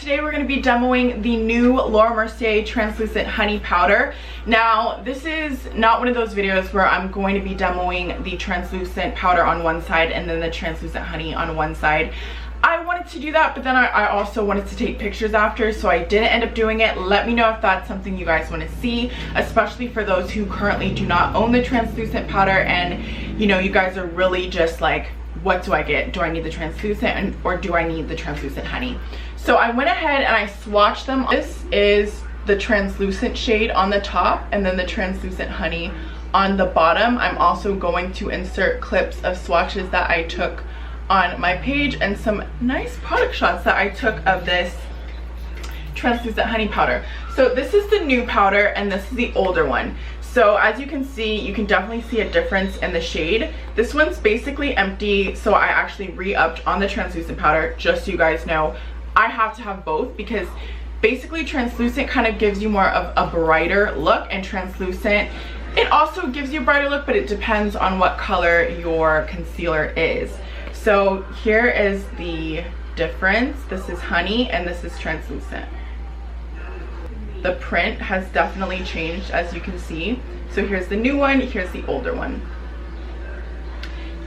Today we're going to be demoing the new Laura Mercier translucent honey powder. Now this is not one of those videos where I'm going to be demoing the translucent powder on one side and then the translucent honey on one side. I wanted to do that, but then I also wanted to take pictures after, so I didn't end up doing it. Let me know if that's something you guys want to see, especially for those who currently do not own the translucent powder and you know, you guys are really just like, what do I get? Do I need the translucent or do I need the translucent honey? So I went ahead and I swatched them. This is the translucent shade on the top and then the translucent honey on the bottom. I'm also going to insert clips of swatches that I took on my page and some nice product shots that I took of this translucent honey powder. So this is the new powder and this is the older one. So as you can see, you can definitely see a difference in the shade. This one's basically empty, so I actually re-upped on the translucent powder. Just so you guys know, I have to have both because basically translucent kind of gives you more of a brighter look, and translucent, it also gives you a brighter look, but it depends on what color your concealer is. So here is the difference. This is honey and this is translucent. The print has definitely changed, as you can see. So here's the new one, here's the older one.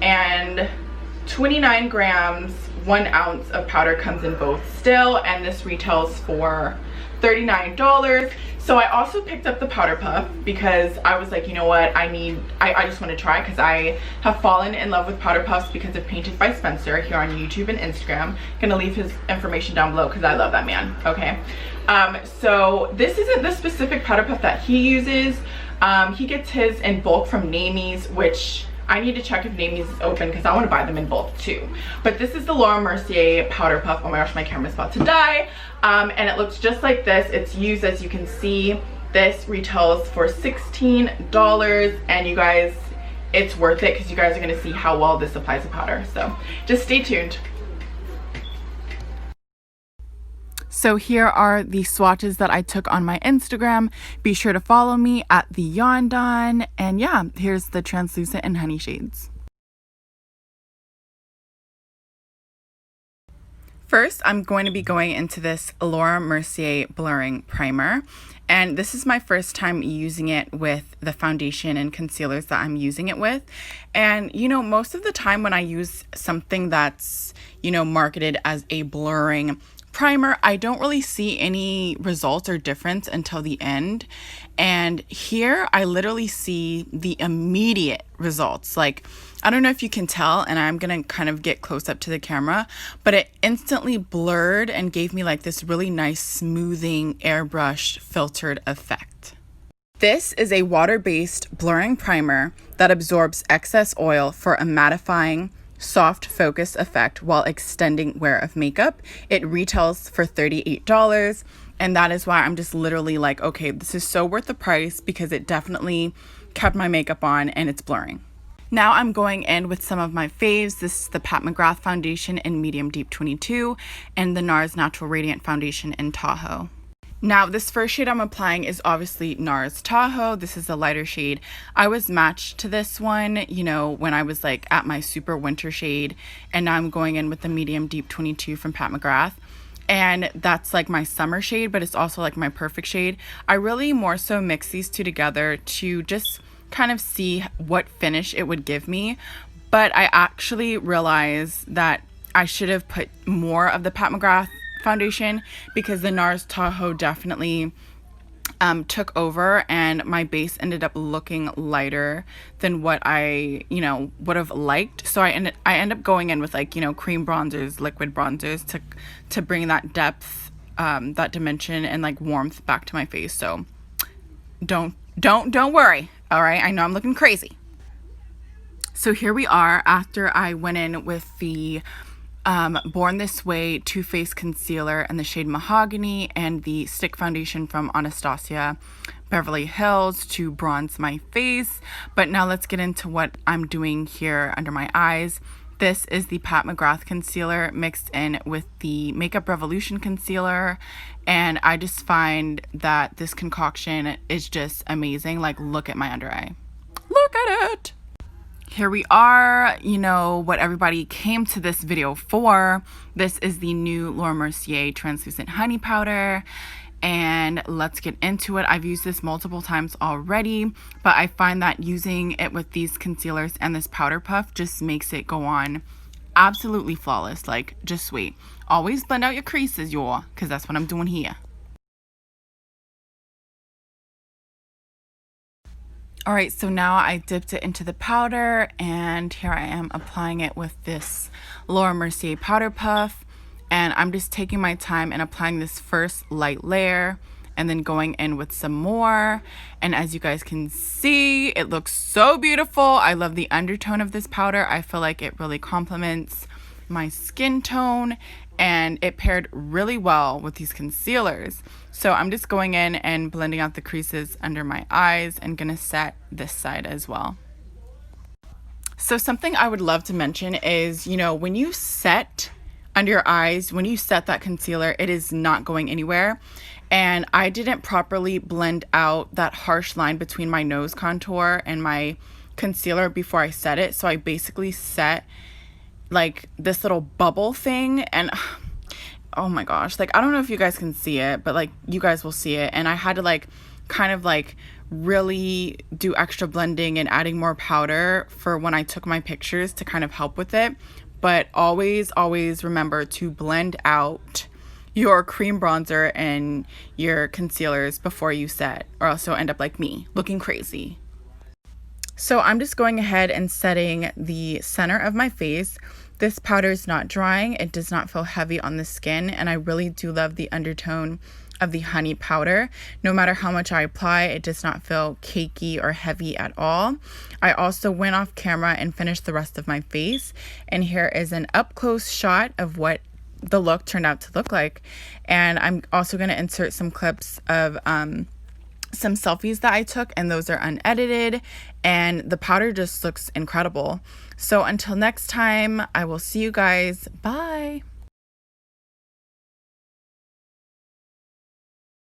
And 29 grams, 1 ounce of powder comes in both still, and this retails for $39. So I also picked up the powder puff because I was like, you know what, I just want to try, because I have fallen in love with powder puffs because of Painted by Spencer here on YouTube and Instagram. Gonna leave his information down below because I love that man. Okay, so this isn't the specific powder puff that he uses. He gets his in bulk from Namies, which I need to check if Namies is open because I want to buy them in bulk too. But this is the Laura Mercier powder puff. Oh my gosh, my camera's about to die. And it looks just like this. It's used, as you can see. This retails for $16, and you guys, it's worth it because you guys are going to see how well this applies to powder. So just stay tuned. So here are the swatches that I took on my Instagram. Be sure to follow me at the Yondon. And yeah, here's the translucent and honey shades. First, I'm going to be going into this Laura Mercier blurring primer. And this is my first time using it with the foundation and concealers that I'm using it with. And, you know, most of the time when I use something that's, you know, marketed as a blurring primer, I don't really see any results or difference until the end. And here I literally see the immediate results. Like, I don't know if you can tell, and I'm gonna kind of get close up to the camera, but it instantly blurred and gave me like this really nice smoothing airbrush filtered effect. This is a water-based blurring primer that absorbs excess oil for a mattifying, soft focus effect while extending wear of makeup. It retails for $38, and that is why I'm just literally like, okay, this is so worth the price because it definitely kept my makeup on and it's blurring. Now I'm going in with some of my faves. This is the Mcgrath foundation in medium deep 22 and the Nars natural radiant foundation in Tahoe. Now, this first shade I'm applying is obviously Nars Tahoe. This is a lighter shade. I was matched to this one, you know, when I was like at my super winter shade, and now I'm going in with the medium deep 22 from Mcgrath. And that's like my summer shade, but it's also like my perfect shade. I really more so mix these two together to just kind of see what finish it would give me. But I actually realized that I should have put more of the Mcgrath foundation because the Nars Tahoe definitely took over, and my base ended up looking lighter than what I, you know, would have liked. So I end up going in with like, you know, cream bronzers, liquid bronzers to bring that depth, that dimension and like warmth back to my face. So don't worry. All right, I know I'm looking crazy. So here we are after I went in with the Born This Way Too Faced Concealer in the shade Mahogany and the stick foundation from Anastasia Beverly Hills to bronze my face. But now let's get into what I'm doing here under my eyes. This is the Mcgrath Concealer mixed in with the Makeup Revolution Concealer, and I just find that this concoction is just amazing. Like, look at my under eye. Look at it! here we are, you know, what everybody came to this video for. This is the new Laura Mercier Translucent Honey Powder, and let's get into it. I've used this multiple times already, but I find that using it with these concealers and this powder puff just makes it go on absolutely flawless. Like, just wait. Always blend out your creases, y'all, because that's what I'm doing here. All right, so now I dipped it into the powder, and here I am applying it with this Laura Mercier powder puff. And I'm just taking my time and applying this first light layer and then going in with some more. And as you guys can see, it looks so beautiful. I love the undertone of this powder. I feel like it really complements my skin tone, and it paired really well with these concealers. So I'm just going in and blending out the creases under my eyes and gonna set this side as well. So something I would love to mention is, you know, when you set under your eyes, when you set that concealer, it is not going anywhere. And I didn't properly blend out that harsh line between my nose contour and my concealer before I set it. So I basically set like this little bubble thing, and oh my gosh, like I don't know if you guys can see it, but like you guys will see it. And I had to like kind of like really do extra blending and adding more powder for when I took my pictures to kind of help with it. But always remember to blend out your cream bronzer and your concealers before you set, or else you'll end up like me, looking crazy. So I'm just going ahead and setting the center of my face. This powder is not drying. It does not feel heavy on the skin, and I really do love the undertone of the honey powder. No matter how much I apply, it does not feel cakey or heavy at all. I also went off camera and finished the rest of my face, and here is an up close shot of what the look turned out to look like. And I'm also going to insert some clips of some selfies that I took, and those are unedited, and the powder just looks incredible. So until next time, I will see you guys. Bye.